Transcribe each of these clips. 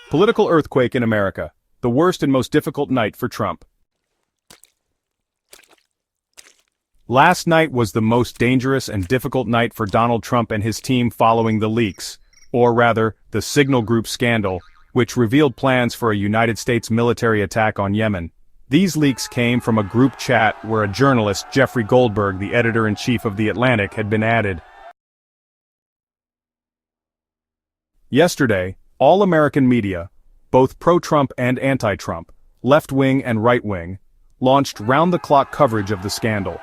Political earthquake in America. The worst and most difficult night for Trump. Last night was the most dangerous and difficult night for Donald Trump and his team following the leaks, or rather, the Signal Group scandal, which revealed plans for a United States military attack on Yemen. These leaks came from a group chat where a journalist, Jeffrey Goldberg, the editor-in-chief of The Atlantic, had been added. Yesterday, all American media, both pro-Trump and anti-Trump, left-wing and right-wing, launched round-the-clock coverage of the scandal.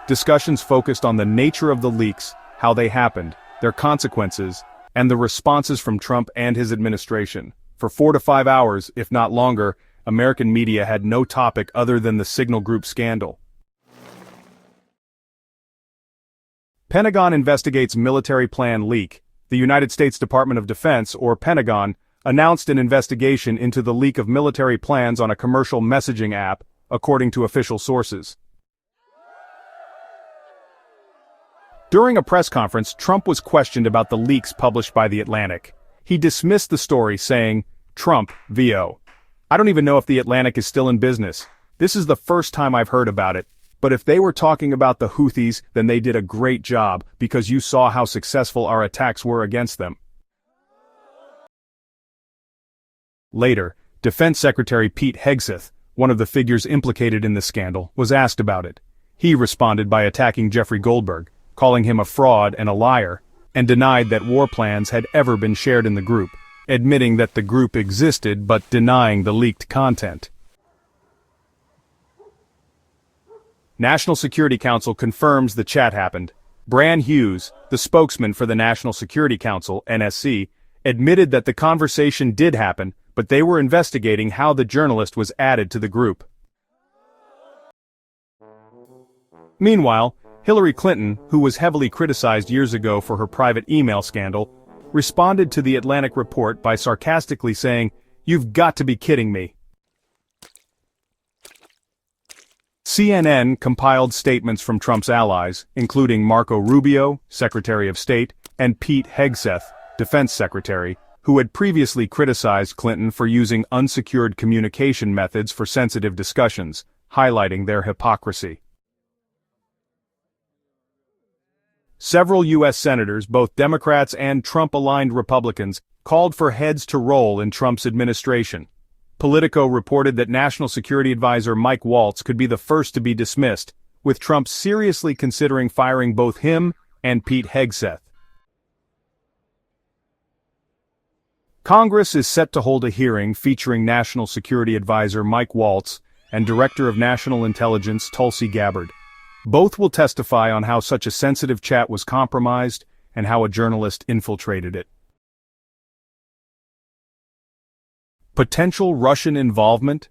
Discussions focused on the nature of the leaks, how they happened, their consequences, and the responses from Trump and his administration. For 4 to 5 hours, if not longer, American media had no topic other than the Signal Group scandal. Pentagon investigates military plan leak. The United States Department of Defense, or Pentagon, announced an investigation into the leak of military plans on a commercial messaging app, according to official sources. During a press conference, Trump was questioned about the leaks published by The Atlantic. He dismissed the story, saying, "Trump, VO. I don't even know if The Atlantic is still in business. This is the first time I've heard about it. But if they were talking about the Houthis, then they did a great job, because you saw how successful our attacks were against them." Later, Defense Secretary Pete Hegseth, one of the figures implicated in the scandal, was asked about it. He responded by attacking Jeffrey Goldberg, calling him a fraud and a liar, and denied that war plans had ever been shared in the group, admitting that the group existed but denying the leaked content. National Security Council confirms the chat happened. Bran Hughes, the spokesman for the National Security Council, NSC, admitted that the conversation did happen, but they were investigating how the journalist was added to the group. Meanwhile, Hillary Clinton, who was heavily criticized years ago for her private email scandal, responded to the Atlantic report by sarcastically saying, "You've got to be kidding me." CNN compiled statements from Trump's allies, including Marco Rubio, Secretary of State, and Pete Hegseth, Defense Secretary, who had previously criticized Clinton for using unsecured communication methods for sensitive discussions, highlighting their hypocrisy. Several U.S. senators, both Democrats and Trump-aligned Republicans, called for heads to roll in Trump's administration. Politico reported that National Security Advisor Mike Waltz could be the first to be dismissed, with Trump seriously considering firing both him and Pete Hegseth. Congress is set to hold a hearing featuring National Security Advisor Mike Waltz and Director of National Intelligence Tulsi Gabbard. Both will testify on how such a sensitive chat was compromised and how a journalist infiltrated it. Potential Russian involvement?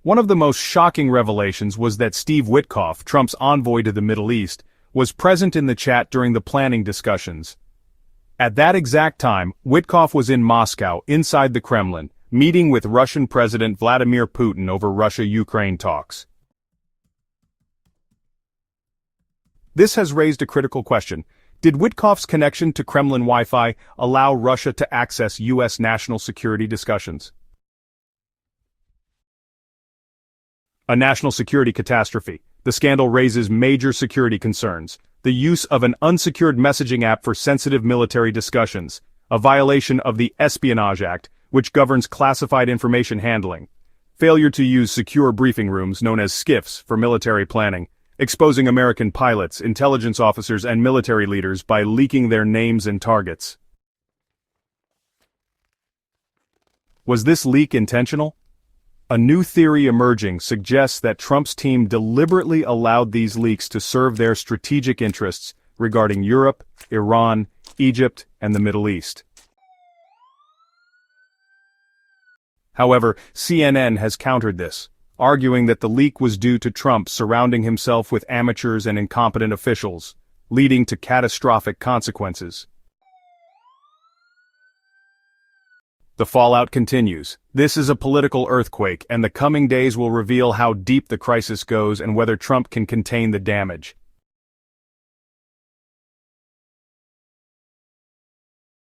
One of the most shocking revelations was that Steve Witkoff, Trump's envoy to the Middle East, was present in the chat during the planning discussions. At that exact time, Witkoff was in Moscow, inside the Kremlin, meeting with Russian President Vladimir Putin over Russia-Ukraine talks. This has raised a critical question. Did Witkoff's connection to Kremlin Wi-Fi allow Russia to access U.S. national security discussions? A national security catastrophe. The scandal raises major security concerns. The use of an unsecured messaging app for sensitive military discussions, a violation of the Espionage Act, which governs classified information handling. Failure to use secure briefing rooms, known as SCIFs, for military planning. Exposing American pilots, intelligence officers, and military leaders by leaking their names and targets. Was this leak intentional? A new theory emerging suggests that Trump's team deliberately allowed these leaks to serve their strategic interests regarding Europe, Iran, Egypt, and the Middle East. However, CNN has countered this, arguing that the leak was due to Trump surrounding himself with amateurs and incompetent officials, leading to catastrophic consequences. The fallout continues. This is a political earthquake, and the coming days will reveal how deep the crisis goes and whether Trump can contain the damage.